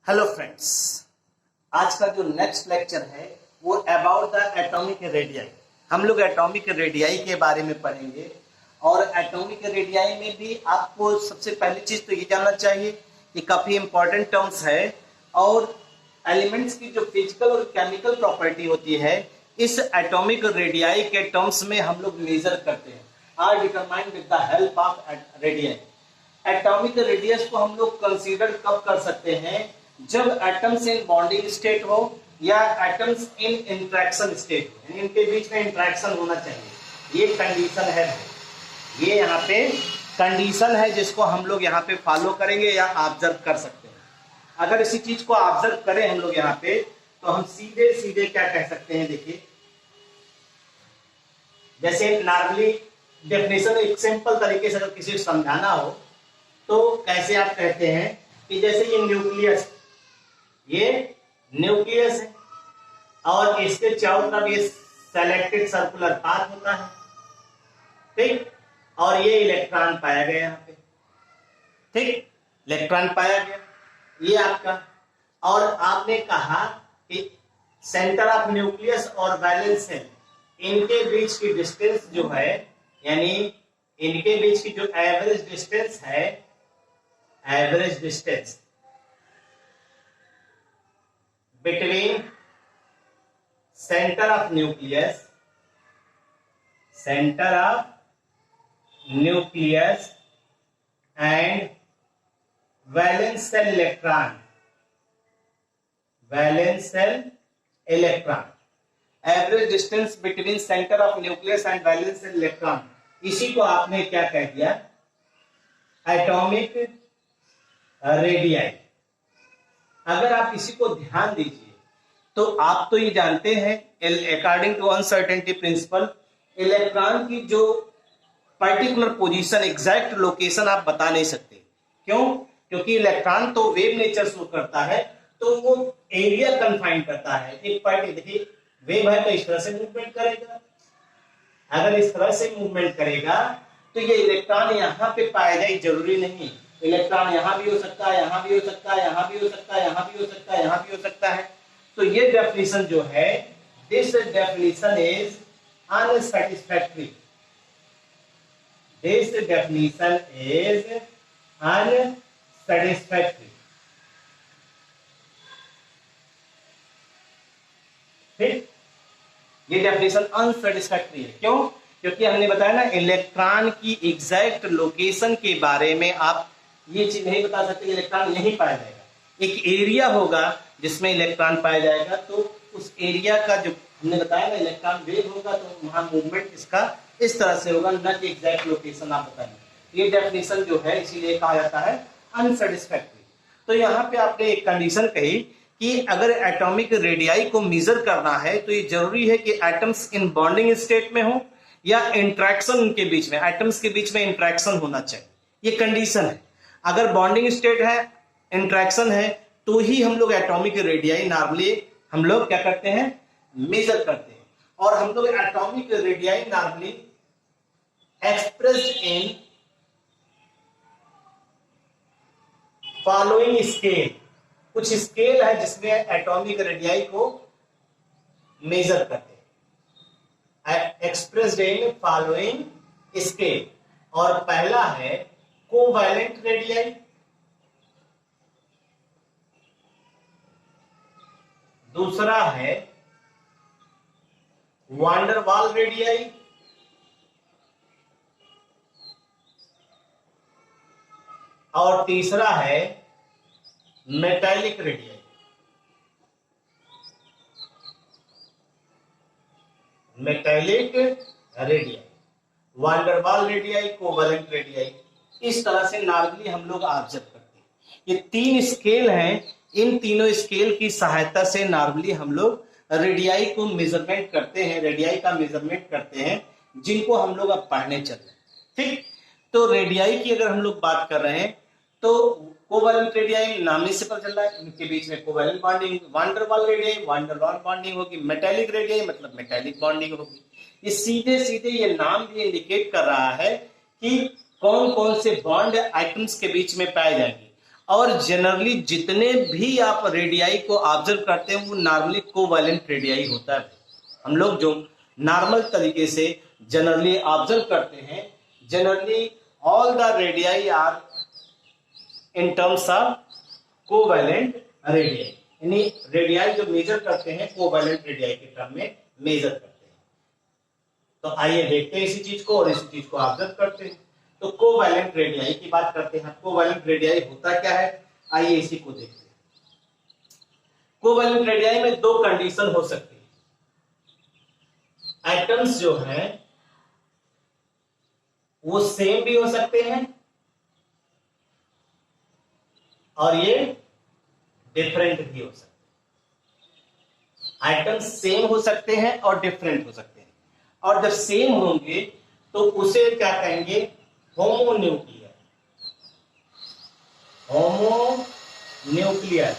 Hello friends, आज का जो नेक्स्ट लेक्चर है वो अबाउट द एटॉमिक रेडियाई। हम लोग एटॉमिक रेडियाई के बारे में पढ़ेंगे और एटॉमिक रेडियाई में भी आपको सबसे पहली चीज तो ये जानना चाहिए कि काफी इंपॉर्टेंट टर्म्स है और एलिमेंट्स की जो फिजिकल और केमिकल प्रॉपर्टी होती है इस एटॉमिक रेडियाई के टर्म्स में हम लोग मेजर करते हैं, are determined with the help of radii. Atomic radius को हम लोग कंसीडर कब कर सकते हैं? जब एटम्स इन बॉन्डिंग स्टेट हो या एटम्स इन इंट्रैक्शन स्टेट हो, यानी इनके बीच में इंट्रैक्शन होना चाहिए। ये कंडीशन है, ये यहाँ पे कंडीशन है जिसको हम लोग यहाँ पे फॉलो करेंगे या ऑब्जर्व कर सकते हैं। अगर इसी चीज को ऑब्जर्व करें हम लोग यहाँ पे तो हम सीधे सीधे क्या कह सकते हैं, देखिए जैसे नॉर्मली डेफिनेशन एक सिंपल तरीके से अगर किसी को समझाना हो तो कैसे आप कहते हैं कि जैसे ये न्यूक्लियस है और इसके चारों तरफ ये सेलेक्टेड सर्कुलर पाथ होता है, ठीक, और ये इलेक्ट्रॉन पाया गया यहाँ पे, ठीक, इलेक्ट्रॉन पाया गया ये आपका। और आपने कहा कि सेंटर ऑफ न्यूक्लियस और वैलेंस सेल इनके बीच की डिस्टेंस जो है, यानी इनके बीच की जो एवरेज डिस्टेंस है, average distance between centre of nucleus and valence shell electron, average distance between centre of nucleus and valence shell electron, इसी को आपने क्या कह दिया? Atomic radii. अगर आप इसी को ध्यान दीजिए तो आप तो ये जानते हैं according to uncertainty principle electron की जो पर्टिकुलर पोजीशन, एग्जैक्ट लोकेशन आप बता नहीं सकते। क्यों? क्योंकि इलेक्ट्रॉन तो वेव नेचर शो करता है तो वो एरिया कंफाइन करता है एक पार्टी। देखिए वेव है तो इस तरह से मूवमेंट करेगा, अगर इस तरह से मूवमेंट करेगा तो ये इलेक्ट्रॉन यहाँ पे पाया जाए जरूरी नहीं, इलेक्ट्रॉन यहाँ भी हो सकता है, यहाँ भी हो सकता है, यहाँ भी हो सकता है, यहाँ भी हो सकता है, यहाँ भी हो सकता है। तो ये डेफिनेशन जो है, this definition is unsatisfactory, this definition is unsatisfactory, ठीक, ये डेफिनेशन अनसैटिस्फैक्टरी है। क्यों? क्योंकि हमने बताया ना इलेक्ट्रॉन की एग्जैक्ट लोकेशन के बारे में आप ये चीज नहीं बता सकते इलेक्ट्रॉन यहीं पाया जाएगा। एक एरिया होगा जिसमें इलेक्ट्रॉन पाया जाएगा, तो उस एरिया का जो हमने बताया ना इलेक्ट्रॉन वेव होगा तो वहां मूवमेंट इसका इस तरह से होगा, न कि एग्जैक्ट लोकेशन आप बताएंगे। ये डेफिनेशन जो है इसीलिए कहा जाता है अनसैटिस्फैक्टरी। तो यहाँ पे आपने एक कंडीशन कही कि अगर एटॉमिक रेडियाई को मेजर करना है तो ये जरूरी है कि एटम्स इन बॉन्डिंग स्टेट में हो या इंट्रैक्शन उनके बीच में, एटम्स के बीच में इंट्रैक्शन होना चाहिए, ये कंडीशन है। अगर बॉन्डिंग स्टेट है, इंट्रैक्शन है, तो ही हम लोग एटॉमिक रेडियाई नॉर्मली हम लोग क्या करते हैं, मेजर करते हैं। और हम लोग atomic radii normally expressed in following scale, कुछ स्केल है जिसमें एटॉमिक रेडियाई को मेजर करते हैं, एक्सप्रेस्ड इन फॉलोइंग स्केल। और पहला है कोवैलेंट रेडियाई, दूसरा है वान डेर वाल रेडियाई, और तीसरा है metallic radii. Metallic radii, van der Waals radii, covalent radii, इस तरह से नॉर्मली हम लोग ऑब्जर्व करते हैं। ये तीन स्केल हैं, इन तीनों स्केल की सहायता से नॉर्मली हम लोग रेडियाई को मेजरमेंट करते हैं, रेडियाई का मेजरमेंट करते हैं, जिनको हम लोग अब पढ़ने चल रहे हैं, ठीक। तो रेडियाई की अगर हम लोग बात कर रहे हैं तो कोवैलेंट रेडियाई नाम से पता चल रहा है, इनके बीच में कोवैलेंट बॉन्डिंग, वान der Waals radii van der वाल बॉन्डिंग होगी, मेटालिक रेडियाई मतलब मेटालिक बॉन्डिंग होगी। ये सीधे सीधे ये नाम भी इंडिकेट कर रहा है कि कौन कौन से बॉन्ड आइटम्स के बीच में पाए जाएंगे। और जनरली जितने भी आप रेडियाई को ऑब्जर्व करते हैं वो नॉर्मली कोवैलेंट रेडियाई होता है। हम लोग जो नॉर्मल तरीके से जनरली ऑब्जर्व करते हैं, generally all the radii are in terms of covalent radii, यानी रेडियाई जो मेजर करते हैं कोवैलेंट रेडियाई के टर्म में मेजर करते हैं। तो आइए देखते हैं इसी चीज को और इसी चीज को ऑब्जर्व करते हैं। तो कोवैलेंट रेडियाई की बात करते हैं। कोवैलेंट रेडियाई होता क्या है, आइए इसी को देखते हैं। कोवैलेंट रेडियाई में दो कंडीशन हो सकती है। एटम्स जो हैं वो सेम भी हो सकते हैं और ये डिफरेंट भी हो सकते हैं। एटम्स सेम हो सकते हैं और डिफरेंट हो सकते हैं, और जब सेम होंगे तो उसे क्या कहेंगे, होमोन्यूक्लियर। Homonuclear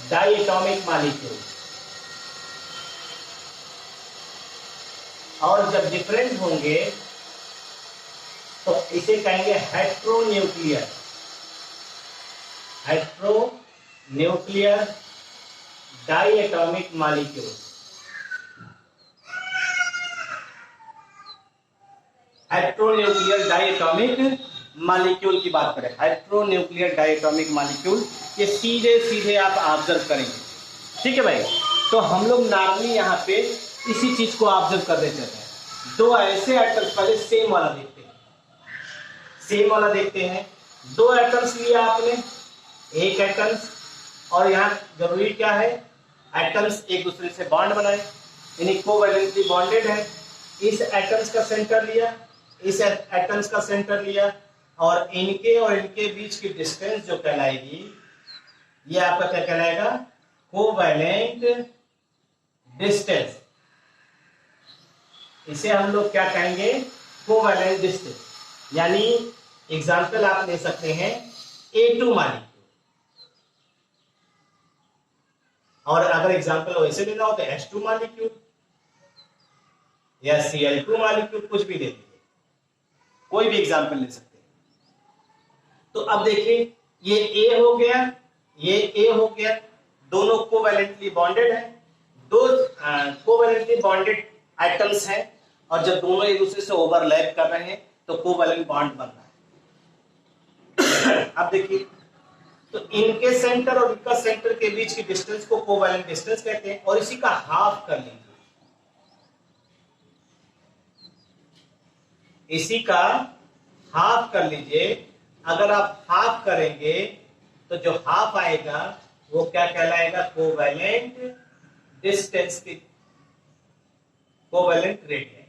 diatomic molecule. और जब डिफरेंट होंगे तो इसे कहेंगे heteronuclear. Heteronuclear diatomic molecule. Heteronuclear diatomic molecule की बात करें, हेट्रोन्यूक्लियर डाइएटॉमिक मॉलिक्यूल, ये सीधे सीधे आप ऑब्जर्व करेंगे। ठीक है भाई, तो हम लोग नॉर्मली यहाँ पे इसी चीज को ऑब्जर्व करने चलते हैं। दो ऐसे एटम्स, पहले सेम वाला देखते हैं, सेम वाला देखते हैं। दो एटम्स लिया आपने, एक एटम्स, और यहाँ जरूरी क्या है, एटम्स एक दूसरे से बॉन्ड बनाए, यानी कोवैलेंटली बॉन्डेड है। इस एटम्स का सेंटर लिया, इस एटम्स का सेंटर लिया, और इनके बीच की डिस्टेंस जो कहलाएगी, ये आपका क्या कहलाएगा, कोवैलेंट डिस्टेंस। इसे हम लोग क्या कहेंगे, कोवैलेंट डिस्टेंस। यानी एग्जांपल आप ले सकते हैं A2 मॉलिक्यूल, और अगर एग्जांपल वैसे लेना हो तो H2 मॉलिक्यूल या Cl2 मॉलिक्यूल, कुछ भी ले लीजिए, कोई भी एग्जांपल ले सकते हैं। तो अब देखिए, ये A हो गया, ये A हो गया, दोनों कोवैलेंटली बॉन्डेड है, दो कोवैलेंटली बॉन्डेड एटम्स हैं, और जब दोनों एक दूसरे से ओवरलैप कर रहे हैं तो कोवैलेंट बॉन्ड बन रहा है। अब देखिए, तो इनके सेंटर और इनका सेंटर के बीच की डिस्टेंस को कोवैलेंट डिस्टेंस कहते हैं, और इसी का हाफ कर लीजिए, इसी का हाफ कर लीजिए। अगर आप हाफ करेंगे तो जो हाफ आएगा वो क्या कहलाएगा, कोवैलेंट डिस्टेंस की, कोवैलेंट रेडियस।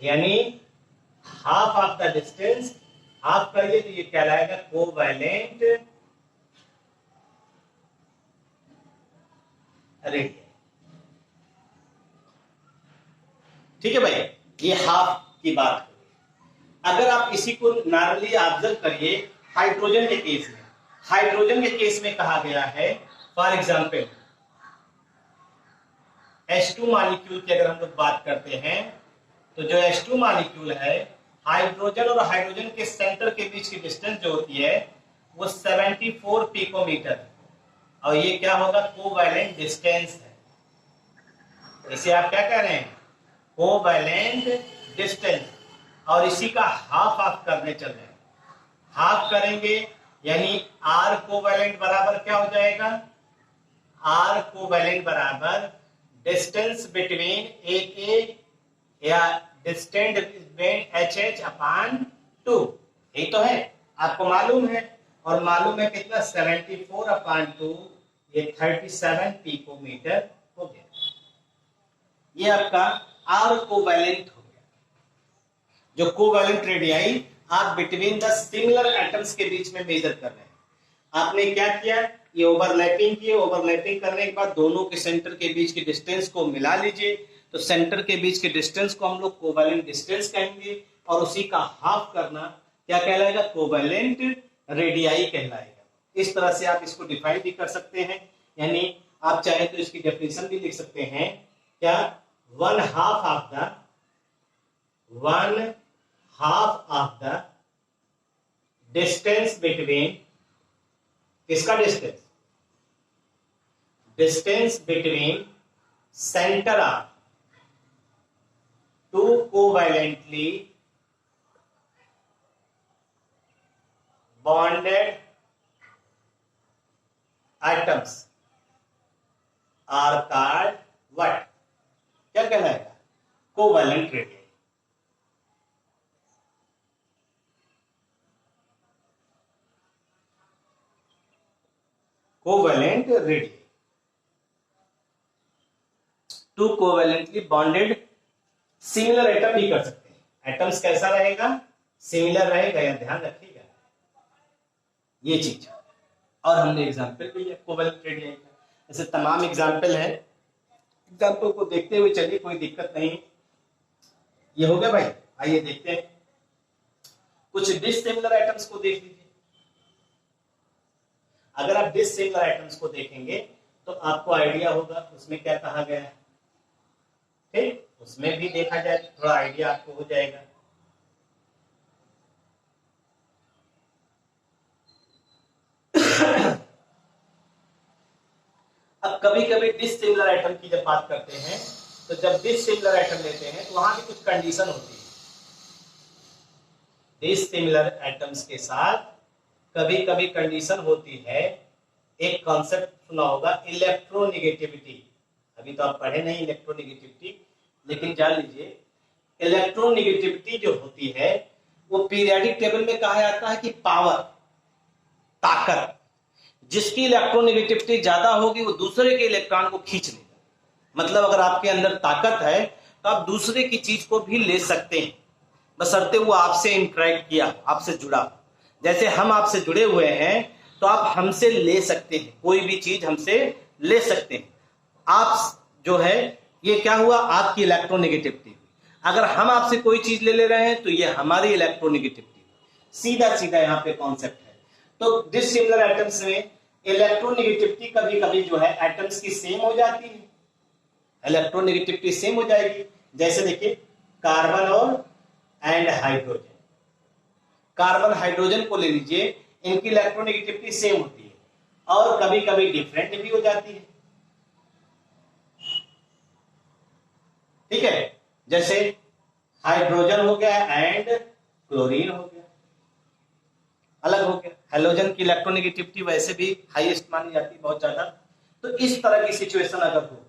यानी half of the distance, half करिए तो ये कहलाएगा कोवैलेंट रेडियस। ठीक है भाई, ये हाफ की बात। अगर आप इसी को नॉर्मली ऑब्जर्व करिए हाइड्रोजन के केस में, हाइड्रोजन के केस में कहा गया है, फॉर एग्जांपल H2 मॉलिक्यूल की अगर हम लोग बात करते हैं, तो जो H2 मॉलिक्यूल है, हाइड्रोजन और हाइड्रोजन के सेंटर के बीच की डिस्टेंस जो होती है वो 74 पिकोमीटर, और ये क्या होगा, कोवैलेंट डिस्टेंस है। इसे आप क्या कह रहे हैं, कोवैलेंट डिस्टेंस, और इसी का हाफ ऑफ करने चल रहे हैं। हाफ करेंगे यानी R कोवैलेंट बराबर क्या हो जाएगा, R कोवैलेंट बराबर डिस्टेंस बिटवीन AK या डिस्टेंस बिटवीन HH अपॉन 2। यही तो है, आपको मालूम है, और मालूम है कितना, 74 अपॉन 2, ये 37 पिकोमीटर हो गया। ये आपका R कोवैलेंट हो गया। जो कोवैलेंट रेडियाई आप बिटवीन द सिमिलर एटम्स के बीच में मेजर कर रहे हैं। आपने क्या किया, ये ओवरलैपिंग किए, ओवरलैपिंग करने के बाद दोनों के सेंटर के बीच की डिस्टेंस को मिला लीजिए, तो सेंटर के बीच के डिस्टेंस को हम लोग कोवैलेंट डिस्टेंस कहेंगे, और उसी का हाफ करना क्या कहलाएगा, कोवैलेंट रेडियाई कहलाएगा। इस तरह से आप इसको डिफाइन भी कर सकते हैं, यानी आप चाहे तो इसकी डेफिनेशन भी लिख सकते हैं, क्या, one half of the distance between, किसका distance, distance between centre of two covalently bonded atoms are called what, क्या कहलाएगा, covalent radius. Covalent radius, two covalently bonded similar atom भी कर सकते हैं। एटम्स कैसा रहेगा, सिमिलर रहेगा, या ध्यान रखिएगा ये चीज। और हमने एग्जांपल भी है कोवैलेंट रेडियस का, ऐसे तमाम एग्जांपल है, एग्जांपल को देखते हुए चलिए, कोई दिक्कत नहीं। ये हो गया भाई, आइए देखते हैं कुछ डिसिमिलर एटम्स को देख लीजिए। अगर आप डिसिमिलर एटम्स को देखेंगे तो आपको आइडिया होगा उसमें क्या कहा गया है, ठीक, उसमें भी देखा जाए तो थोड़ा आइडिया आपको हो जाएगा। अब कभी कभी डिसिमिलर एटम की जब बात करते हैं तो जब डिसिमिलर एटम लेते हैं तो वहां भी कुछ कंडीशन होती है। डिसिमिलर एटम्स के साथ कभी कभी कंडीशन होती है। एक कॉन्सेप्ट सुना होगा इलेक्ट्रोनेगेटिविटी, अभी तो आप पढ़े नहीं इलेक्ट्रोनेगेटिविटी, लेकिन जान लीजिए इलेक्ट्रोनेगेटिविटी जो होती है वो पीरियोडिक टेबल में कहा जाता है कि पावर, ताकत, जिसकी इलेक्ट्रोनेगेटिविटी ज्यादा होगी वो दूसरे के इलेक्ट्रॉन को खींच लेगा। मतलब अगर आपके अंदर ताकत है तो आप दूसरे की चीज को भी ले सकते हैं, बशर्ते वो आपसे इंटरेक्ट किया, आपसे जुड़ा। जैसे हम आपसे जुड़े हुए हैं तो आप हमसे ले सकते हैं, कोई भी चीज हमसे ले सकते हैं। आप जो है ये क्या हुआ, आपकी इलेक्ट्रोनेगेटिविटी। अगर हम आपसे कोई चीज ले रहे हैं तो ये हमारी इलेक्ट्रोनेगेटिविटी। सीधा सीधा यहाँ पे कॉन्सेप्ट है। तो डिसिमिलर एटम्स में इलेक्ट्रोनेगेटिविटी कभी कभी जो है एटम्स की सेम हो जाती है, इलेक्ट्रोनेगेटिविटी सेम हो जाएगी। जैसे देखिए कार्बन और एंड हाइड्रोजन, कार्बन हाइड्रोजन को ले लीजिए, इनकी इलेक्ट्रोनेगेटिविटी सेम होती है और कभी कभी डिफरेंट भी हो जाती है, ठीक है। जैसे हाइड्रोजन हो गया एंड क्लोरीन हो गया, अलग हो गया। हेलोजन की इलेक्ट्रोनेगेटिविटी वैसे भी हाईएस्ट मानी जाती है, बहुत ज्यादा। तो इस तरह की सिचुएशन अगर होगी,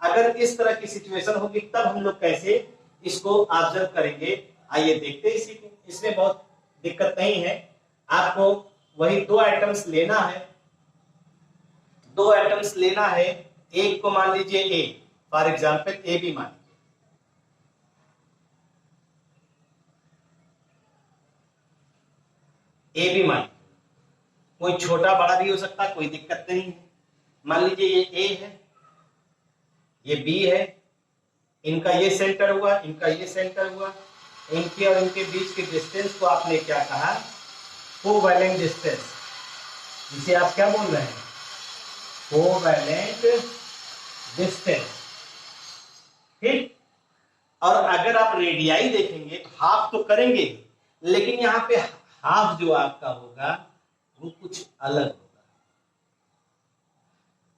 अगर इस तरह की सिचुएशन होगी तब हम लोग कैसे इसको ऑब्जर्व करेंगे, आइए देखते हैं इसी को। इसमें बहुत दिक्कत नहीं है, आपको वही दो एटम्स लेना है, दो एटम्स लेना है। एक को मान लीजिए ए, फॉर एग्जाम्पल ए बी मान, ए बी मान, कोई छोटा बड़ा भी हो सकता है, कोई दिक्कत नहीं है। मान लीजिए ये ए है, ये बी है, इनका ये सेंटर हुआ, इनका ये सेंटर हुआ, इनके और इनके बीच के डिस्टेंस को आपने क्या कहा, कोवैलेंट डिस्टेंस, जिसे आप क्या बोल रहे हैं, कोवैलेंट डिस्टेंस, ठीक। और अगर आप रेडियाई देखेंगे तो हाफ तो करेंगे, लेकिन यहाँ पे हाफ जो आपका होगा वो कुछ अलग होगा।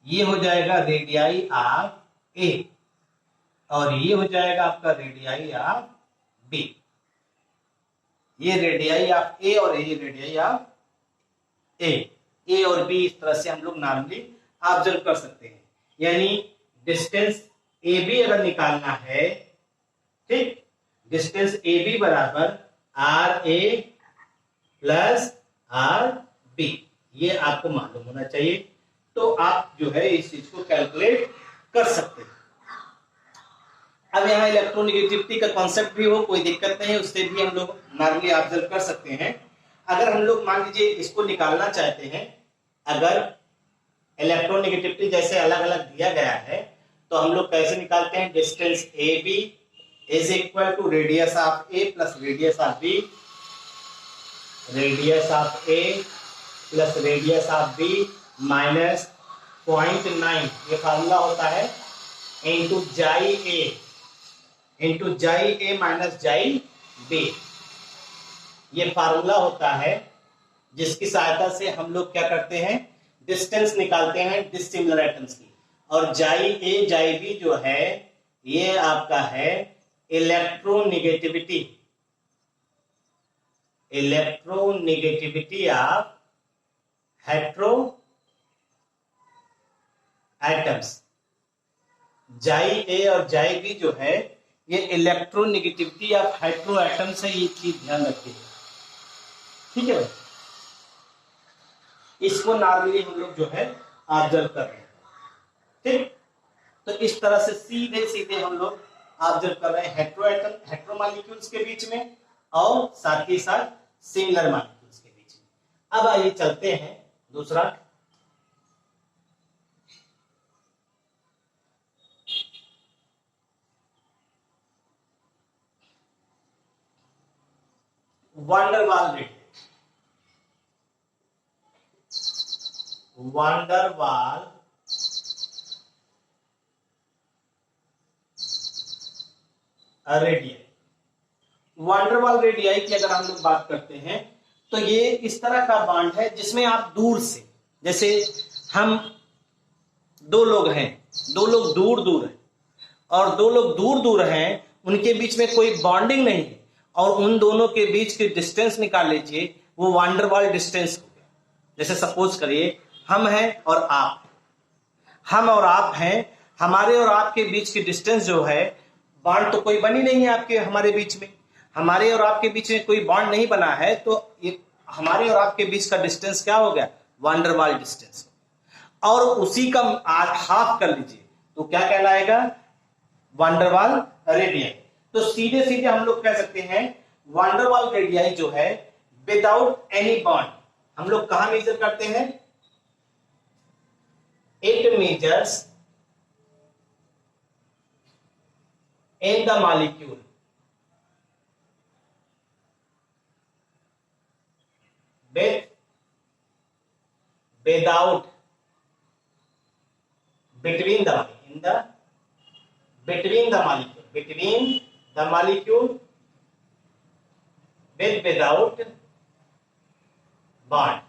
ये हो जाएगा रेडियाई ऑफ ए और ये हो जाएगा आपका रेडियाई ऑफ बी। ये रेडियाई ऑफ ए और ये रेडियाई ऑफ ए और बी, इस तरह से हम लोग नॉर्मली ऑब्जर्व कर सकते हैं। यानी डिस्टेंस ए बी अगर निकालना है, ठीक, डिस्टेंस ए बी बराबर R A plus R B, ये आपको मालूम होना चाहिए। तो आप जो है इस चीज को कैलकुलेट कर सकते हैं। अब यहाँ इलेक्ट्रोनेगेटिविटी का कॉन्सेप्ट भी हो, कोई दिक्कत नहीं है, उससे भी हम लोग नॉर्मली ऑब्जर्व कर सकते हैं। अगर हम लोग मान लीजिए इसको निकालना चाहते हैं, अगर इलेक्ट्रोनेगेटिविटी जैसे अलग अलग दिया गया है तो हम लोग कैसे निकालते हैं, distance A B is equal to radius of A plus radius of B, radius of A plus radius of B minus 0.9, ये फार्मूला होता है, into chi A minus chi B, ये फार्मूला होता है जिसकी सहायता से हम लोग क्या करते हैं, डिस्टेंस निकालते हैं डिसिमिलर एटम्स की। और जाई ए जाई बी जो है ये आपका है electronegativity, electronegativity of hetero atoms. जाई ए और जाई बी जो है ये इलेक्ट्रोनेगेटिविटी ऑफ हेट्रो एटम्स है, ये चीज ध्यान रखिए, ठीक है भाई। इसको नॉर्मली हम लोग जो है ऑब्जर्व कर रहे हैं, ठीक। तो इस तरह से सीधे सीधे हम लोग ऑब्जर्व कर रहे हैं हेट्रो एटम, हेट्रो मॉलिक्यूल्स के बीच में और साथ ही साथ सिमिलर मॉलिक्यूल्स के बीच में। अब आइए चलते हैं दूसरा, van der Waal radius. Van der Waal radii. Van der Waal radii की अगर हम लोग बात करते हैं तो ये इस तरह का बॉन्ड है जिसमें आप दूर से, जैसे हम दो लोग हैं, दो लोग दूर दूर हैं और दो लोग दूर दूर हैं, उनके बीच में कोई बॉन्डिंग नहीं है और उन दोनों के बीच की डिस्टेंस निकाल लीजिए, वो वांडरवाल डिस्टेंस हो गया। जैसे सपोज करिए हम हैं और आप, हम और आप हैं, हमारे और आपके बीच की डिस्टेंस जो है, बॉन्ड तो कोई बनी नहीं है आपके हमारे बीच में, हमारे और आपके बीच में कोई बॉन्ड नहीं बना है, तो ये हमारे और आपके बीच का डिस्टेंस क्या हो गया, वांडरवाल डिस्टेंस। और उसी का हाफ कर लीजिए तो क्या कहलाएगा, वांडरवाल रेडियाई। तो सीधे सीधे हम लोग कह सकते हैं वांडरवाल रेडियाई जो है विदाउट एनी बॉन्ड, हम लोग कहां मेजर करते हैं, it measures in the molecule without between the molecule without bond,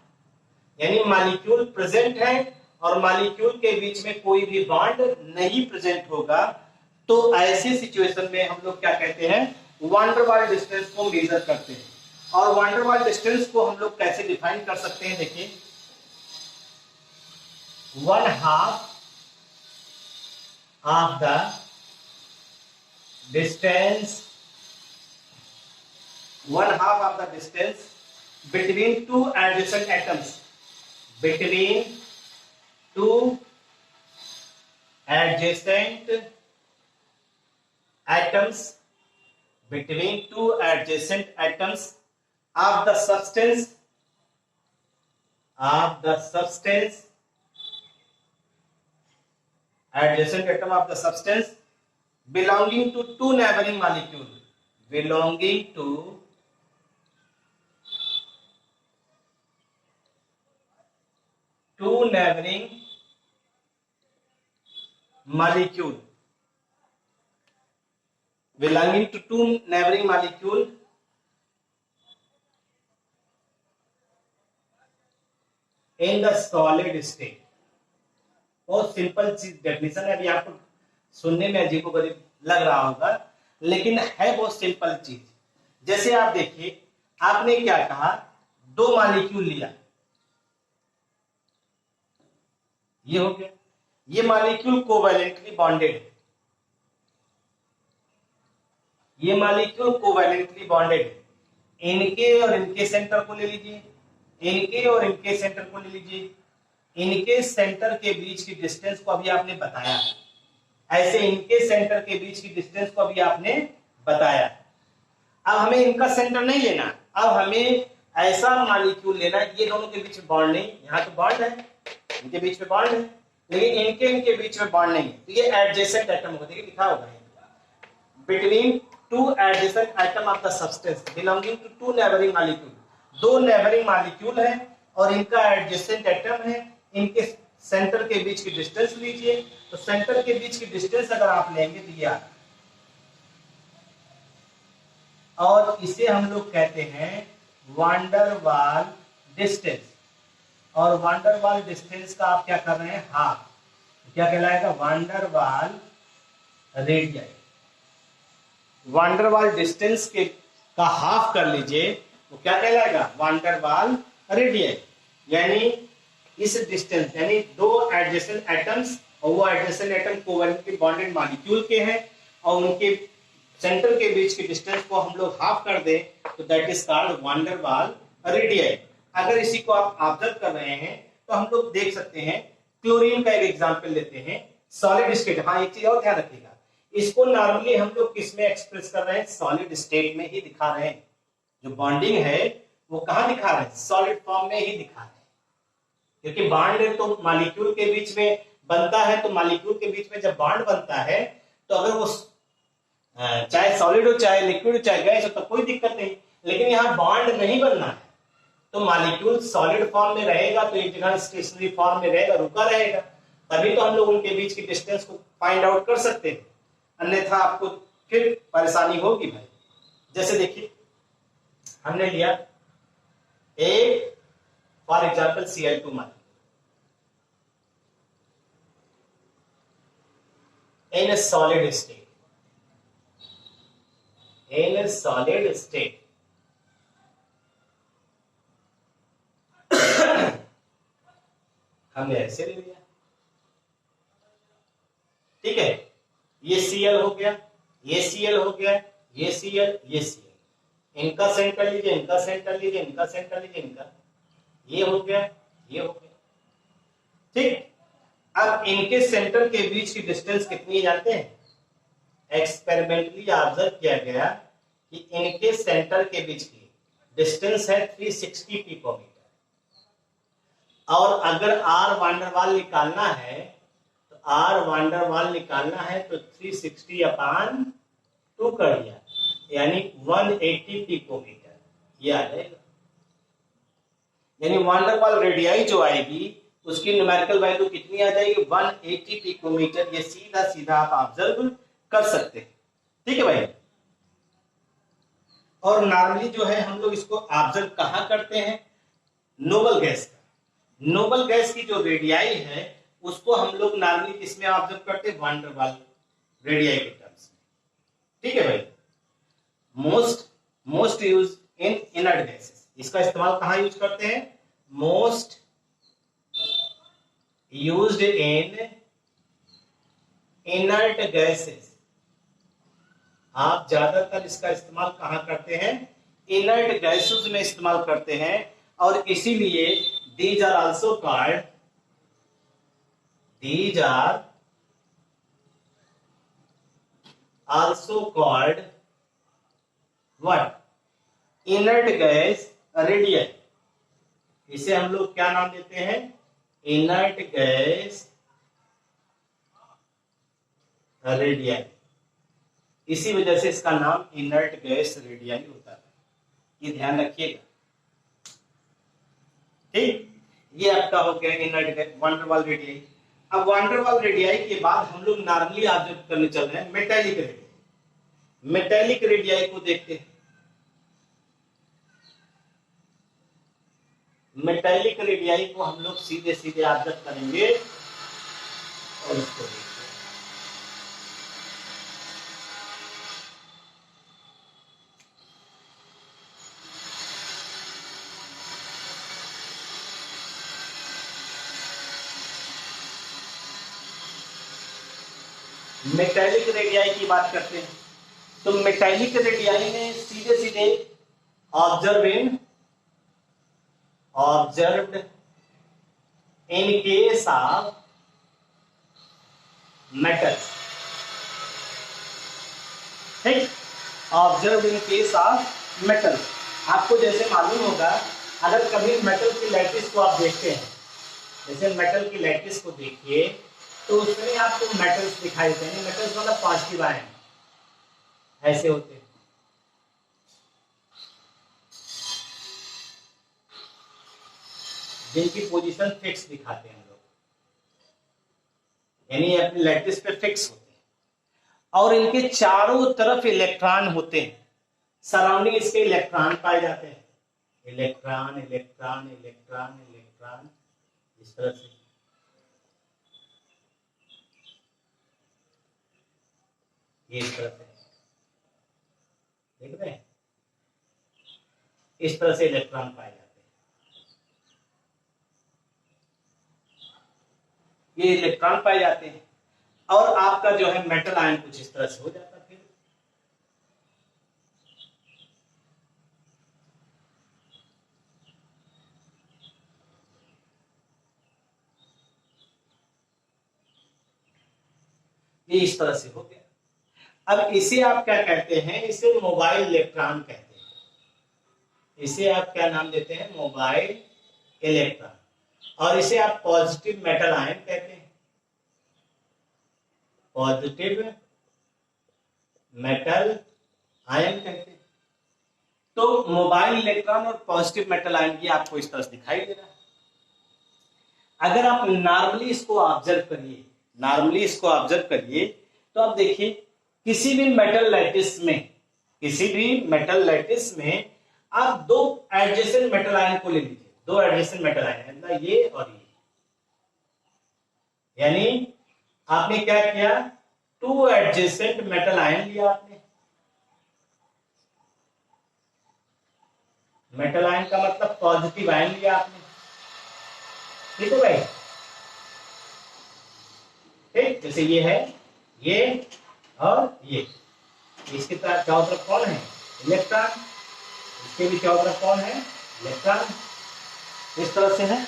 यानी मॉलिक्यूल प्रेजेंट है और मॉलिक्यूल के बीच में कोई भी बॉन्ड नहीं प्रेजेंट होगा, तो ऐसी सिचुएशन में हम लोग क्या कहते हैं, वांडरवाल डिस्टेंस को मेजर करते हैं। और वांडरवाल डिस्टेंस को हम लोग कैसे डिफाइन कर सकते हैं, देखिए 1/2 of the distance, 1/2 of the distance between two adjacent atoms, between two adjacent atoms, between two adjacent atoms of the substance adjacent atom of the substance belonging to two neighboring molecule, belonging to two neighboring molecule, belonging to two neighboring molecule in the solid state। बहुत simple चीज definition है, अभी आपको सुनने में अजीबोगरीब लग रहा होगा लेकिन है बहुत सिंपल चीज। जैसे आप देखिए, आपने क्या कहा, दो मॉलिक्यूल लिया, ये हो गया, ये मॉलिक्यूल कोवैलेंटली बॉन्डेड है, ये मॉलिक्यूल कोवैलेंटली बॉन्डेड है। इनके और इनके सेंटर को ले लीजिए, इनके और इनके सेंटर को ले लीजिए, इनके सेंटर के बीच की डिस्टेंस को अभी आपने बताया, ऐसे इनके सेंटर के बीच की डिस्टेंस को अभी आपने बताया। अब हमें इनका सेंटर नहीं लेना, अब हमें ऐसा मॉलिक्यूल लेना, ये दोनों के बीच में बॉन्ड नहीं, यहाँ तो बॉन्ड है, इनके बीच में बॉन्ड है, लेकिन इनके बीच में बॉन्ड नहीं है, तो ये एडजेसेंट एटम होगा, देखिए लिखा होगा between two adjacent atom of the substance belonging to two neighbouring molecule. दो नेबरिंग मॉलिक्यूल है और इनका एडजेसेंट एटम है, इनके सेंटर के बीच की डिस्टेंस लीजिए, तो सेंटर के बीच की डिस्टेंस अगर आप लेंगे तो ये आता है, और इसे हम लोग कहते हैं वांडरवाल डिस्टेंस, और वांडरवाल डिस्टेंस का आप क्या कर रहे हैं, हाफ, क्या कहलाएगा, वांडरवाल रेडियस। वांडरवाल डिस्टेंस के का हाफ कर लीजिए, वो क्या कहलाएगा, वांडरवाल रेडियस। यानी इस डिस्टेंस, यानी दो एडजेसेंट एटम्स, और वो adjacent atom covalently bonded molecule के हैं, और उनके सेंटर के बीच की डिस्टेंस को हम लोग हाफ कर दें, तो that is called van der Waal radius. अगर इसी को आप ऑब्जर्व कर रहे हैं तो हम लोग देख सकते हैं, क्लोरीन का एक एग्जांपल लेते हैं, सॉलिड स्टेट। हाँ, एक चीज और ध्यान रखिएगा, इसको नॉर्मली हम लोग किस में एक्सप्रेस कर रहे हैं, सॉलिड स्टेट में ही दिखा रहे हैं। जो बॉन्डिंग है वो कहां दिखा रहे हैं, सॉलिड फॉर्म में ही दिखा रहे हैं, क्योंकि बॉन्ड तो मॉलिक्यूल के बीच में बनता है, तो मॉलिक्यूल के बीच में जब बॉन्ड बनता है, तो अगर वो चाहे सॉलिड हो, चाहे लिक्विड हो, चाहे गैस हो, तो कोई दिक्कत नहीं। लेकिन यहाँ बॉन्ड नहीं बनना है, तो मॉलिक्यूल सॉलिड फॉर्म में रहेगा, तो एक जगह स्टेशनरी फॉर्म में रहेगा, रुका रहेगा, तभी तो हम लोग उनके बीच की डिस्टेंस को फाइंड आउट कर सकते हैं, अन्यथा आपको फिर परेशानी होगी भाई। जैसे देखिए, हमने लिया एक फॉर एग्जाम्पल Cl2 मान, in a solid state, in a solid state हमने ऐसे ले लिया, ठीक है, ये Cl हो गया, ये Cl हो गया, ये Cl, ये Cl, इनका सेंड कर लीजिए, इनका सेंड कर लीजिए, इनका सेंड कर लीजिए, इनका, ये हो गया, ये हो गया, ठीक। अब इनके सेंटर के बीच की डिस्टेंस कितनी जानते हैं, एक्सपेरिमेंटली ऑब्जर्व किया गया कि इनके सेंटर के बीच की डिस्टेंस है 360 पिकोमीटर, और अगर आर वांडरवाल निकालना है, तो आर वांडरवाल निकालना है तो 360 अपान 2 कर दिया, यानी 180 पिकोमीटर, ये आ जाएगा। यानी वांडरवाल रेडियाई जो आएगी उसकी न्यूमेरिकल वैल्यू कितनी आ जाएगी, 180 पिकोमीटर। ये सीधा सीधा आप ऑब्जर्व कर सकते हैं, ठीक है भाई। और नॉर्मली जो है हम लोग इसको ऑब्जर्व कहां करते हैं, नोबल गैस का, नोबल गैस की जो रेडियाई है उसको हम लोग नॉर्मली किसमें ऑब्जर्व करते हैं, वांडरवाल रेडियाई के टर्म्स में, ठीक है भाई। Most use in inert gases, इसका इस्तेमाल कहां यूज करते हैं, most used in inert gases. आप ज्यादातर इसका इस्तेमाल कहां करते हैं, इनर्ट गैसेस में इस्तेमाल करते हैं, और इसीलिए these are also called what, inert gas radial. इसे हम लोग क्या नाम देते हैं, इनर्ट गैस रेडियल। इसी वजह से इसका नाम इनर्ट गैस रेडियल होता है, ये ध्यान रखिएगा, ठीक। ये आपका हो गया इनर्ट गैस वांडरवाल रेडियाई। अब वांडरवाल रेडियाई के बाद हम लोग नॉर्मली ऑब्जर्व करने चल रहे हैं मेटेलिक रेडियाई। मेटेलिक रेडियाई को देखते हैं, मेटेलिक रेडियाई को हम लोग सीधे सीधे ऑब्जर्व करेंगे और इसको देखते हैं। मेटेलिक रेडियाई की बात करते हैं, तो मेटेलिक रेडियाई में सीधे सीधे observed in case of metals, ठीक, observed in case of metals. आपको जैसे मालूम होगा, अगर कभी मेटल की लैटिस को आप देखते हैं, जैसे मेटल की लैटिस को देखिए, तो उसमें आपको मेटल्स दिखाई देते हैं, मेटल्स मतलब पॉजिटिव आयन ऐसे होते हैं, जिनकी पोजीशन फिक्स दिखाते हैं हम लोग, यानी अपनी लैटिस पे फिक्स होते हैं, और इनके चारों तरफ इलेक्ट्रॉन होते हैं, सराउंडिंग इसके इलेक्ट्रॉन पाए जाते हैं, इलेक्ट्रॉन इलेक्ट्रॉन इलेक्ट्रॉन इलेक्ट्रॉन, इस तरह से। ये इस तरह से देख रहे हैं, इस तरह से इलेक्ट्रॉन पाए जाते हैं। ये इलेक्ट्रॉन पाए जाते हैं और आपका जो है मेटल आयन कुछ इस तरह से हो जाता है। फिर ये इस तरह से हो गया। अब इसे आप क्या कहते हैं, इसे मोबाइल इलेक्ट्रॉन कहते हैं। इसे आप क्या नाम देते हैं, मोबाइल इलेक्ट्रॉन। और इसे आप पॉजिटिव मेटल आयन कहते हैं, पॉजिटिव मेटल आयन कहते हैं। तो मोबाइल इलेक्ट्रॉन और पॉजिटिव मेटल आयन की आपको इस तरह से दिखाई दे रहा है। अगर आप नॉर्मली इसको ऑब्जर्व करिए, नॉर्मली इसको ऑब्जर्व करिए तो आप देखिए किसी भी मेटल लैटिस में, किसी भी मेटल लैटिस में आप दो एडजेसेंट मेटल आयन को ले लीजिए, दो एडजेसेंट मेटल आयन, मतलब ये और ये। यानी आपने क्या किया, टू एडजेसेंट मेटल आयन लिया आपने। मेटल आयन का मतलब पॉजिटिव आयन लिया आपने, ठीक है भाई। ठीक, जैसे ये है, ये और ये, इसके चारों तरफ कौन है, इलेक्ट्रॉन, इसके भी चारों तरफ कौन है, इलेक्ट्रॉन, इस तरह से है।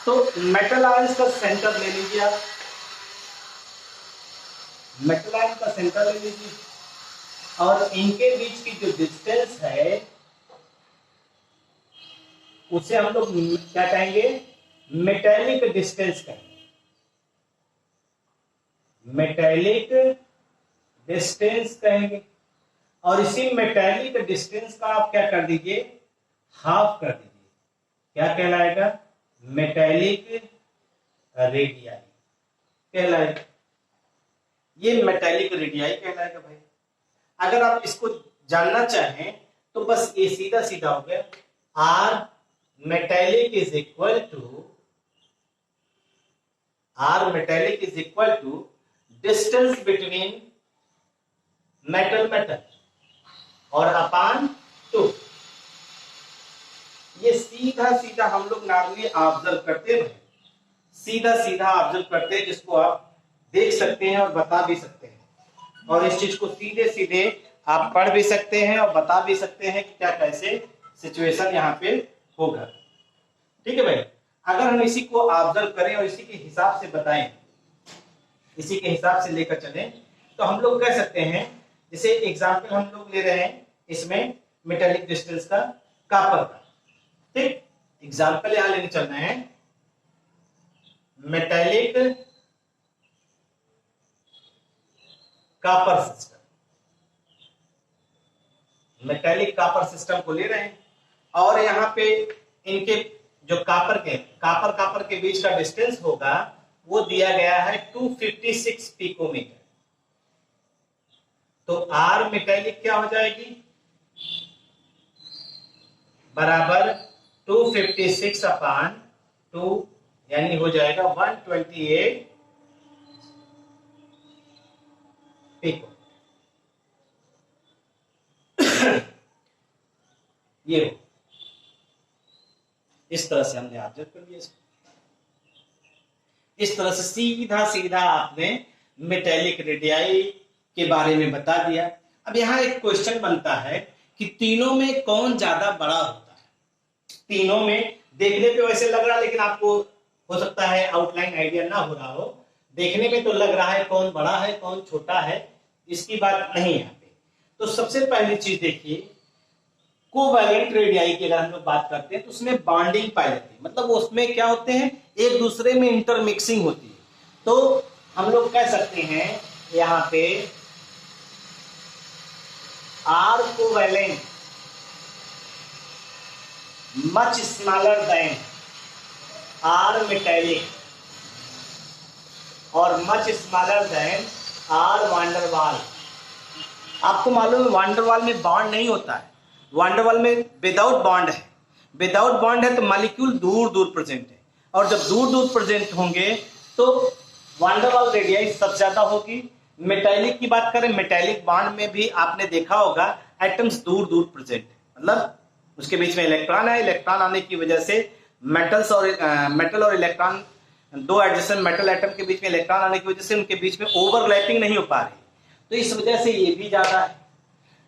तो मेटल आयंस का सेंटर ले लीजिए आप, मेटल आयन का सेंटर ले लीजिए और इनके बीच की जो डिस्टेंस है उसे हम लोग क्या कहेंगे, मेटेलिक डिस्टेंस कहेंगे। मेटेलिक डिस्टेंस कहेंगे। और इसी मेटेलिक डिस्टेंस का आप क्या कर दीजिए, हाफ कर दीजिए। क्या कहलाएगा, मेटेलिक रेडियाई कहलाएगा। ये मेटेलिक रेडियाई कहलाएगा भाई। अगर आप इसको जानना चाहें तो बस ये सीधा सीधा हो गया, R metallic is equal to distance between metal metal और अपान 2। ये सीधा सीधा हम लोग नॉर्मली ऑब्जर्व करते हैं, सीधा सीधा ऑब्जर्व करते हैं, जिसको आप देख सकते हैं और बता भी सकते हैं। और इस चीज को सीधे सीधे आप पढ़ भी सकते हैं और बता भी सकते हैं कि क्या कैसे सिचुएशन यहाँ पे होगा। ठीक है भाई। अगर हम इसी को ऑब्जर्व करें और इसी के हिसाब से बताएं, इसी के हिसाब से लेकर चलें, तो हम लोग कह सकते हैं, जैसे एग्जाम्पल हम लोग ले रहे हैं इसमें मेटेलिक डिस्टेंस का, कॉपर का। ठीक, एग्जाम्पल यहां लेने चल रहे हैं metallic copper system, metallic copper system को ले रहे हैं और यहाँ पे इनके जो कॉपर के बीच का डिस्टेंस होगा वो दिया गया है 256 पिकोमीटर। तो आर मेटेलिक क्या हो जाएगी, बराबर 256 अपान 2, यानी हो जाएगा 128 पिको। ये हो, इस तरह से हमने ऑब्जर्व कर लिया। इस तरह से सीधा सीधा आपने मेटेलिक रेडियाई के बारे में बता दिया। अब यहाँ एक क्वेश्चन बनता है कि तीनों में कौन ज्यादा बड़ा होता है। तीनों में देखने पे वैसे लग रहा है, लेकिन आपको हो सकता है आउटलाइन आइडिया ना हो रहा हो। देखने में तो लग रहा है कौन बड़ा है कौन छोटा है, इसकी बात नहीं यहाँ पे। तो सबसे पहली चीज देखिए, कोवैलेंट रेडियाई की अगर हम लोग बात करते हैं तो उसमें बॉन्डिंग पाई जाती है, मतलब उसमें क्या होते हैं, एक दूसरे में इंटरमिक्सिंग होती है। तो हम लोग कह सकते हैं यहाँ पे r covalent much smaller than r metallic और much smaller than r van der Waals. आपको मालूम है वांडरवाल में बॉन्ड नहीं होता है, वांडरवाल में विदाउट बॉन्ड है, विदाउट बॉन्ड है तो मॉलिक्यूल दूर दूर प्रेजेंट है, और जब दूर दूर प्रेजेंट होंगे तो वान डेर वाल रेडियस सबसे ज्यादा होगी। मेटालिक की बात करें, मेटालिक बॉन्ड में भी आपने देखा होगा एटम्स दूर दूर प्रेजेंट है, मतलब उसके बीच में इलेक्ट्रॉन है, इलेक्ट्रॉन आने की वजह से मेटल और इलेक्ट्रॉन, दो एडजेसेंट मेटल एटम के बीच में इलेक्ट्रॉन आने की वजह से उनके बीच में ओवरलैपिंग नहीं हो पा रही, तो इस वजह से ये भी ज्यादा है।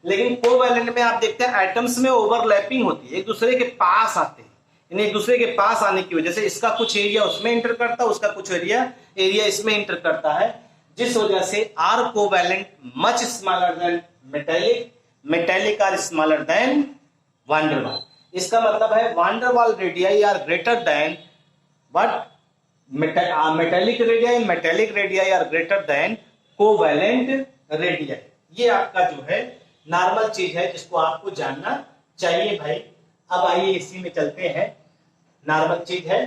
लेकिन कोवैलेंट में आप देखते हैं एटम्स में ओवरलैपिंग होती है, एक दूसरे के पास आते हैं, यानी एक दूसरे के पास आने की वजह से इसका कुछ एरिया उसमें इंटर करता है, उसका कुछ एरिया इसमें इंटर करता है, जिस वजह से r covalent much smaller than metallic, metallic r smaller than van der Waals. इसका मतलब है van der Waals radii r greater than but metallic radii r greater than covalent radii. ये आपका जो है नॉर्मल चीज है जिसको आपको जानना चाहिए भाई। अब आइए इसी में चलते हैं, नॉर्मल चीज है,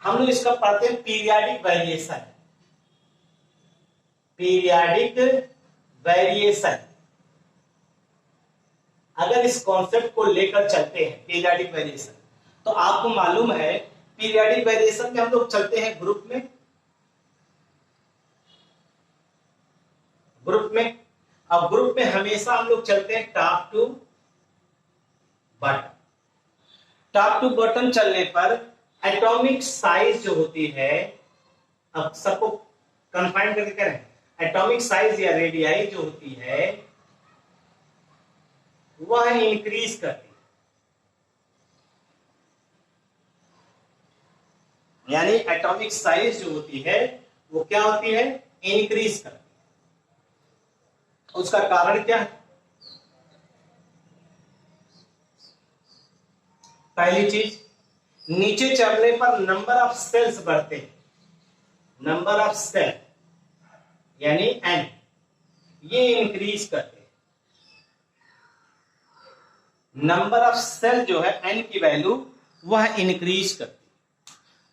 हम लोग इसका पढ़ते हैं पीरियाडिक वेरिएशन। पीरियाडिक वेरिएशन, अगर इस कॉन्सेप्ट को लेकर चलते हैं पीरियाडिक वेरिएशन, तो आपको मालूम है पीरियाडिक वेरिएशन में हम लोग चलते हैं ग्रुप में, अब ग्रुप में हमेशा हम लोग चलते हैं top to bottom. Top to bottom चलने पर एटॉमिक साइज जो होती है, अब सबको कंफाइन करके करें, एटॉमिक साइज या रेडियाई जो होती है वह इंक्रीज करती है, यानी एटॉमिक साइज जो होती है वो क्या होती है, इंक्रीज करती है। उसका कारण क्या है? पहली चीज, नीचे चढ़ने पर नंबर ऑफ सेल्स बढ़ते हैं, नंबर ऑफ सेल यानी एन, ये इंक्रीज करते हैं। नंबर ऑफ सेल जो है एन की वैल्यू वह इंक्रीज करती है।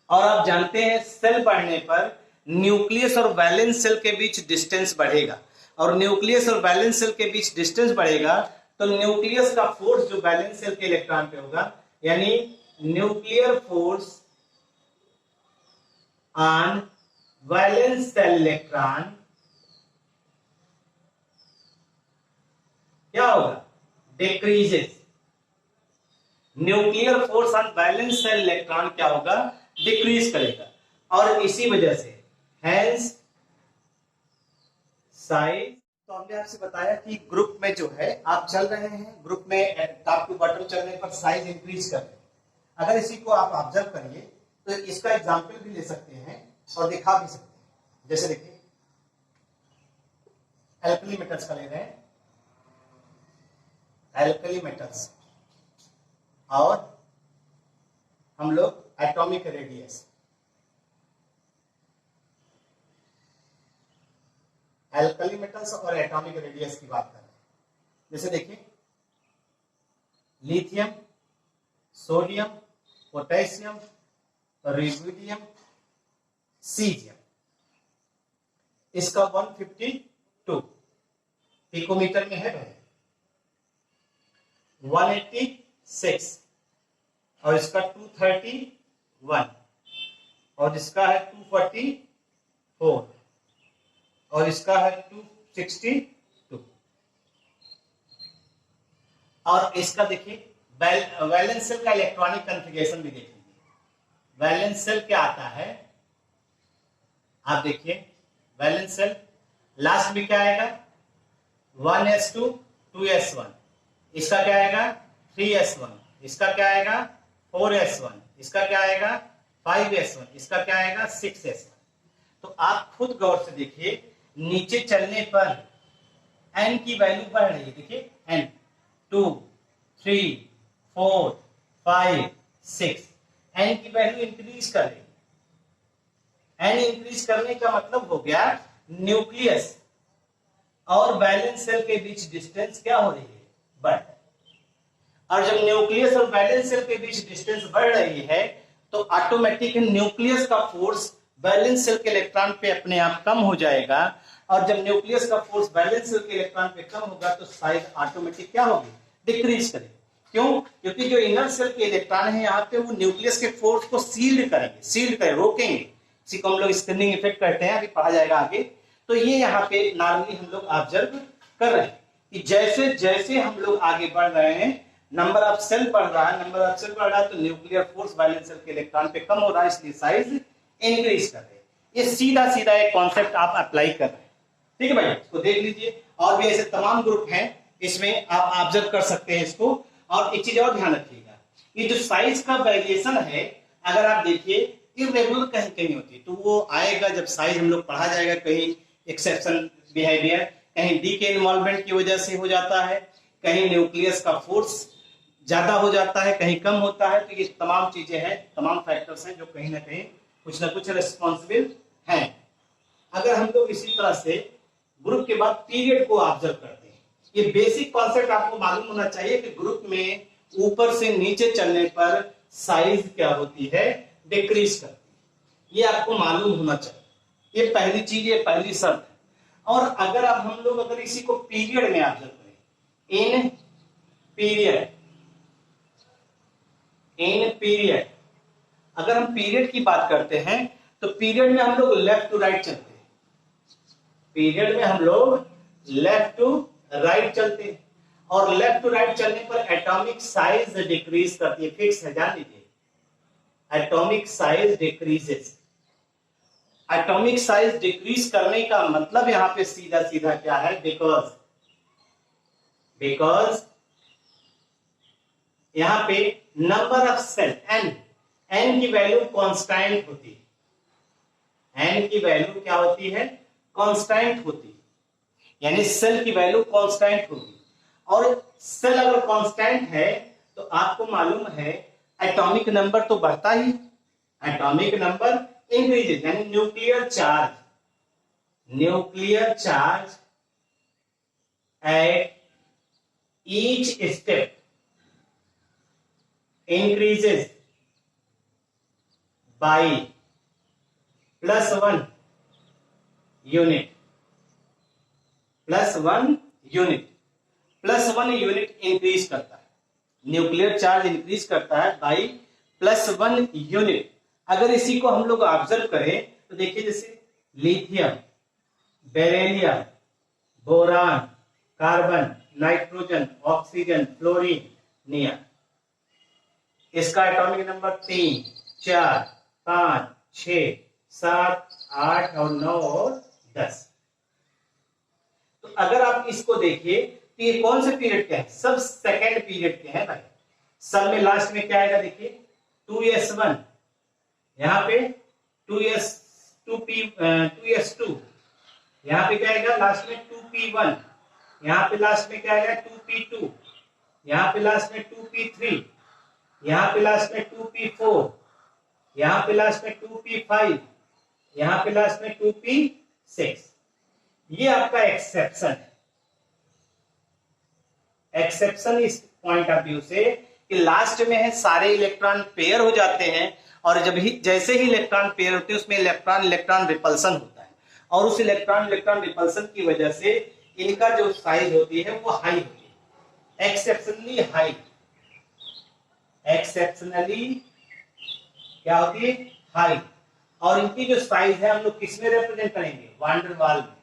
और आप जानते हैं सेल बढ़ने पर न्यूक्लियस और वैलेंस सेल के बीच डिस्टेंस बढ़ेगा, और न्यूक्लियस और वैलेंस सेल के बीच डिस्टेंस बढ़ेगा तो न्यूक्लियस का फोर्स जो वैलेंस सेल के इलेक्ट्रॉन पे होगा, यानी nuclear force on valence shell electron क्या होगा, decreases. Nuclear force on valence shell electron क्या होगा, डिक्रीज करेगा, और इसी वजह से हेंस साइज। तो हमने आपसे बताया कि ग्रुप में जो है आप चल रहे हैं, ग्रुप में टॉप टू बॉटम चलने पर साइज इंक्रीज कर रहे हैं। अगर इसी को आप ऑब्जर्व करिए तो इसका एग्जांपल भी ले सकते हैं और दिखा भी सकते हैं। जैसे देखिए एल्कली मेटल्स का ले रहे हैं, एल्कली मेटल्स, और हम लोग एटॉमिक रेडियस, एल्कली मेटल्स और एटॉमिक रेडियस की बात कर रहे हैं। जैसे देखिए lithium, sodium, potassium, rubidium, caesium, इसका 152 पिकोमीटर में है भाई, 186, और इसका 231, और इसका है 244, और इसका है 262, और इसका देखिए वैलेंस सेल का इलेक्ट्रॉनिक कॉन्फ़िगरेशन भी देख लीजिए। वैलेंस सेल क्या आता है, आप देखिए वैलेंस सेल लास्ट में क्या आएगा, 1s2 2s1, इसका क्या आएगा 3s1, इसका क्या आएगा 4s1, इसका क्या आएगा 5s1, इसका क्या आएगा 6s1। तो आप खुद गौर से देखिए, नीचे चलने पर n की वैल्यू बढ़ रही है, देखिए n 2 3 4 5 6, n की वैल्यू इंक्रीज कर रही है। n इंक्रीज करने का मतलब हो गया न्यूक्लियस और वैलेंस सेल के बीच डिस्टेंस क्या हो रही है, बढ़। और जब न्यूक्लियस और वैलेंस सेल के बीच डिस्टेंस बढ़ रही है तो ऑटोमेटिक न्यूक्लियस का फोर्स वैलेंस शेल के इलेक्ट्रॉन पे अपने आप कम हो जाएगा, और जब न्यूक्लियस का फोर्स वैलेंस शेल के इलेक्ट्रॉन पे कम होगा तो साइज ऑटोमेटिक क्या होगी, डिक्रीज करेगी। क्यों? क्योंकि जो इनर शेल के इलेक्ट्रॉन है यहाँ पे वो न्यूक्लियस के फोर्स को सील्ड करेंगे, रोकेंगे। इसी को हम लोग स्क्रीनिंग इफेक्ट कहते हैं, अभी पढ़ा जाएगा आगे। तो ये यहाँ पे नॉर्मली हम लोग ऑब्जर्व कर रहे हैं कि जैसे जैसे हम लोग आगे बढ़ रहे हैं, नंबर ऑफ सेल बढ़ रहा है, तो न्यूक्लियर फोर्स वैलेंस शेल के इलेक्ट्रॉन पे कम हो रहा है, इसलिए साइज इंक्रीज कर रहे हैं। ये सीधा सीधा एक कॉन्सेप्ट आप अप्लाई कर रहे हैं। ठीक है भाई, इसको देख लीजिए। और भी ऐसे तमाम ग्रुप हैं, इसमें आप ऑब्जर्व कर सकते हैं इसको। और एक चीज और ध्यान रखिएगा, ये जो साइज का वेरिएशन है, अगर आप देखिए इरेगुलर कहीं कहीं होती है, तो वो आएगा जब साइज हम लोग पढ़ा जाएगा। कहीं एक्सेप्शन बिहेवियर, कहीं डी के इन्वॉल्वमेंट की वजह से हो जाता है, कहीं न्यूक्लियस का फोर्स ज्यादा हो जाता है, कहीं कम होता है। तो ये तमाम चीजें हैं, तमाम फैक्टर्स हैं जो कहीं ना कहीं कुछ ना कुछ रिस्पॉन्सिबल हैं। अगर हम लोग इसी तरह से ग्रुप के बाद पीरियड को ऑब्जर्व करते हैं, ये बेसिक कॉन्सेप्ट आपको मालूम होना चाहिए कि ग्रुप में ऊपर से नीचे चलने पर साइज क्या होती है, डिक्रीज करती है। ये आपको मालूम होना चाहिए, ये पहली चीज, ये पहली शर्त है। और अगर अब हम लोग अगर इसी को पीरियड में ऑब्जर्व करें, इन पीरियड, अगर हम पीरियड की बात करते हैं तो पीरियड में हम लोग लेफ्ट टू राइट चलते हैं, पीरियड में हम लोग लेफ्ट टू राइट चलते हैं। और लेफ्ट टू राइट चलने पर एटॉमिक साइज डिक्रीज करती है, फिक्स है, जान लीजिए, atomic size decreases. Atomic size decrease करने का मतलब यहां पे सीधा सीधा क्या है, बिकॉज यहां पे नंबर ऑफ सेल एन की वैल्यू कांस्टेंट होती है, एन की वैल्यू क्या होती है, कांस्टेंट होती है, यानी सेल की वैल्यू कांस्टेंट होगी। और सेल अगर कांस्टेंट है तो आपको मालूम है एटॉमिक नंबर तो बढ़ता ही, एटॉमिक नंबर इंक्रीजेस, यानी nuclear charge at each step increases by +1 unit, +1 unit increase करता है, न्यूक्लियर चार्ज इंक्रीज करता है बाई +1 यूनिट। अगर इसी को हम लोग ऑब्जर्व करें तो देखिए, जैसे lithium, beryllium, boron, carbon, nitrogen, oxygen, fluorine, neon, इसका एटॉमिक नंबर 3, 4, 5, 6, 7, 8 और 9 और 10। तो अगर आप इसको देखिए तो ये कौन से पीरियड के हैं, सब सेकेंड पीरियड के हैं भाई। सब में लास्ट में क्या आएगा, देखिए 2s1, यहाँ पे 2s2, यहाँ पे क्या आएगा लास्ट में 2p1, यहाँ पे लास्ट में क्या आएगा 2p2, यहाँ पे लास्ट में 2p3, यहाँ पे लास्ट में 2p4, यहाँ पे लास्ट में 2p5, यहाँ पे लास्ट में 2p6। ये आपका एक्सेप्शन है, एक्सेप्शन इस पॉइंट ऑफ व्यू से कि लास्ट में है सारे इलेक्ट्रॉन पेयर हो जाते हैं, और जैसे ही इलेक्ट्रॉन पेयर होते हैं उसमें इलेक्ट्रॉन रिपल्सन होता है, और उस इलेक्ट्रॉन रिपल्सन की वजह से इनका जो साइज होती है वो हाई होती है, एक्सेप्शनली क्या होती है, हाई। और इनकी जो साइज है हम लोग किसमें रिप्रेजेंट करेंगे, वान डेर वाल में।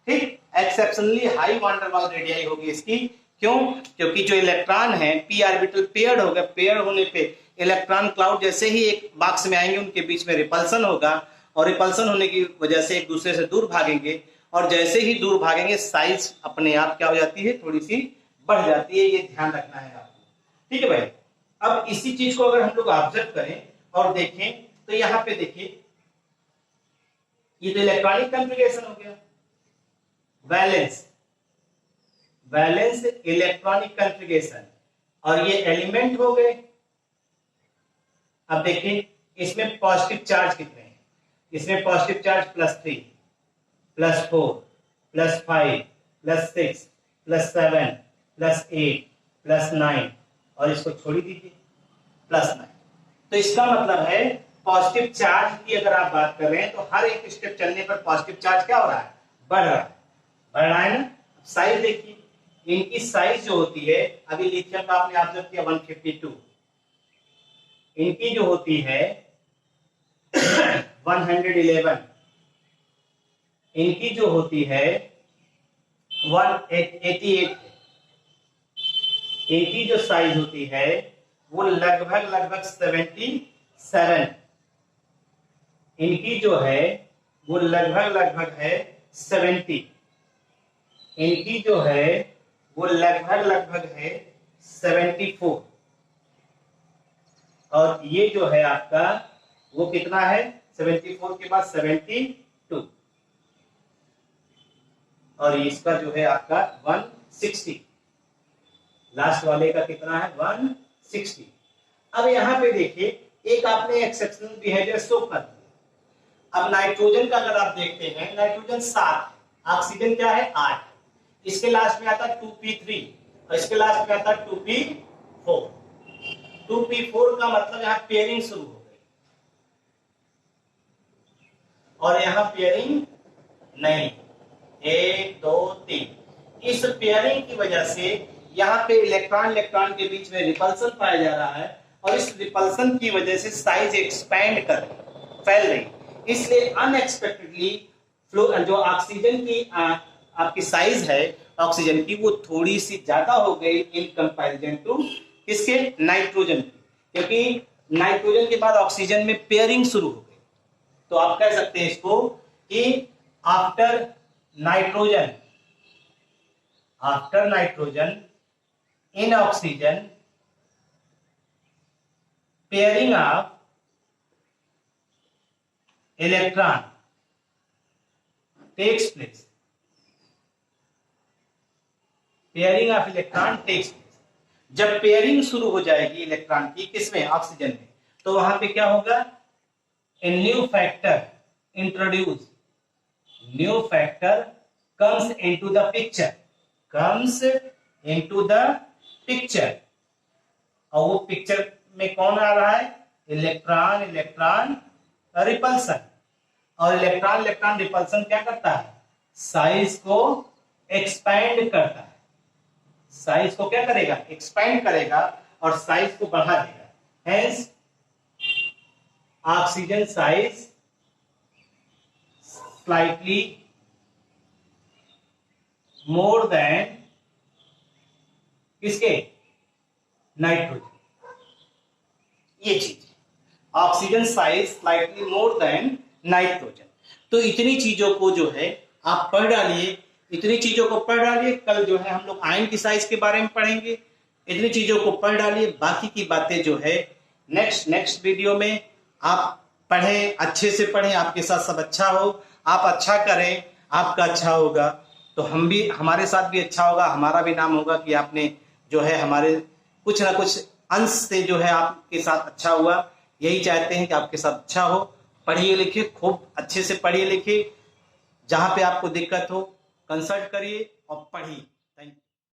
ठीक, एक्सेप्शनली हाई वान डेर वाल रेडियाई होगी इसकी। क्यों? क्योंकि जो इलेक्ट्रॉन है पी ऑर्बिटल पेयर्ड होगा, पेयर्ड होने पे इलेक्ट्रॉन क्लाउड जैसे ही एक बॉक्स में आएंगे उनके बीच में रिपल्सन होगा, और रिपल्सन होने की वजह से एक दूसरे से दूर भागेंगे, और जैसे ही दूर भागेंगे साइज अपने आप क्या हो जाती है, थोड़ी सी बढ़ जाती है। ये ध्यान रखना है आपको, ठीक है भाई। अब इसी चीज को अगर हम लोग ऑब्जर्व करें और देखें तो यहाँ पे देखिए, ये तो इलेक्ट्रॉनिक कॉन्फ़िगरेशन हो गया, वैलेंस इलेक्ट्रॉनिक कॉन्फ़िगरेशन, और ये एलिमेंट हो गए। अब देखिए इसमें पॉजिटिव चार्ज कितने हैं, इसमें पॉजिटिव चार्ज +3, +4, +5, +6, +7, +8, +9, और इसको छोड़ दीजिए +9। तो इसका मतलब है पॉजिटिव चार्ज की अगर आप बात कर रहे हैं तो हर एक स्टेप चलने पर पॉजिटिव चार्ज क्या हो रहा है, बढ़ रहा है ना। साइज देखिए, इनकी साइज जो होती है, अभी लिथियम का आपने ऑब्जर्व किया 152, इनकी जो होती है 111, इनकी जो होती है 188, इनकी जो साइज होती है वो लगभग 77, इनकी जो है वो लगभग है 70, इनकी जो है वो लगभग है 74, और ये जो है आपका वो कितना है, 74 के बाद 72, और इसका जो है आपका 160, लास्ट वाले का कितना है 160। अब यहां पे देखिए एक आपने एक्सेप्शनल बिहेवियर शो कर दिया। अब नाइट्रोजन का अगर आप देखते हैं, नाइट्रोजन 7, ऑक्सीजन क्या है 8, इसके लास्ट में आता 2p3 और इसके लास्ट में आता 2p4। 2p4 का मतलब यहां पेयरिंग शुरू हो गई और यहां पेयरिंग नहीं, 1 2 3। इस पेयरिंग की वजह से यहाँ पे इलेक्ट्रॉन के बीच में रिपल्सन पाया जा रहा है और इस रिपल्सन की वजह से साइज एक्सपैंड कर फैल रही, इसलिए अनएक्सपेक्टेडली फ्लो जो ऑक्सीजन की आपकी साइज है ऑक्सीजन की वो थोड़ी सी ज्यादा हो गई इन कंपैरिजन टू किसके, नाइट्रोजन की, क्योंकि नाइट्रोजन के बाद ऑक्सीजन में पेयरिंग शुरू हो गई। तो आप कह सकते हैं इसको कि after nitrogen in oxygen pairing of electron takes place, pairing of electron takes place. जब पेयरिंग शुरू हो जाएगी इलेक्ट्रॉन की किसमें, ऑक्सीजन में, तो वहां पे क्या होगा, a new factor introduce, new factor comes into the picture, और वो पिक्चर में कौन आ रहा है, इलेक्ट्रॉन रिपल्सन, और इलेक्ट्रॉन रिपल्सन क्या करता है, साइज को एक्सपैंड करता है, साइज को क्या करेगा, एक्सपैंड करेगा और साइज को बढ़ा देगा। Hence oxygen size slightly more than किसके, नाइट्रोजन। ये चीज oxygen size slightly more than nitrogen. तो इतनी चीजों को जो है आप पढ़ डालिए, इतनी चीजों को पढ़ डालिए। कल जो है हम लोग आयन की साइज के बारे में पढ़ेंगे, इतनी चीजों को पढ़ डालिए। बाकी की बातें जो है नेक्स्ट वीडियो में आप पढ़ें, अच्छे से पढ़ें, आपके साथ सब अच्छा हो, आप अच्छा करें, आपका अच्छा होगा तो हमारे साथ भी अच्छा होगा, हमारा भी नाम होगा कि आपने जो है हमारे कुछ ना कुछ अंश से जो है आपके साथ अच्छा हुआ। यही चाहते हैं कि आपके साथ अच्छा हो। पढ़िए लिखिए, खूब अच्छे से पढ़िए लिखिए, जहां पे आपको दिक्कत हो कंसल्ट करिए और पढ़िए।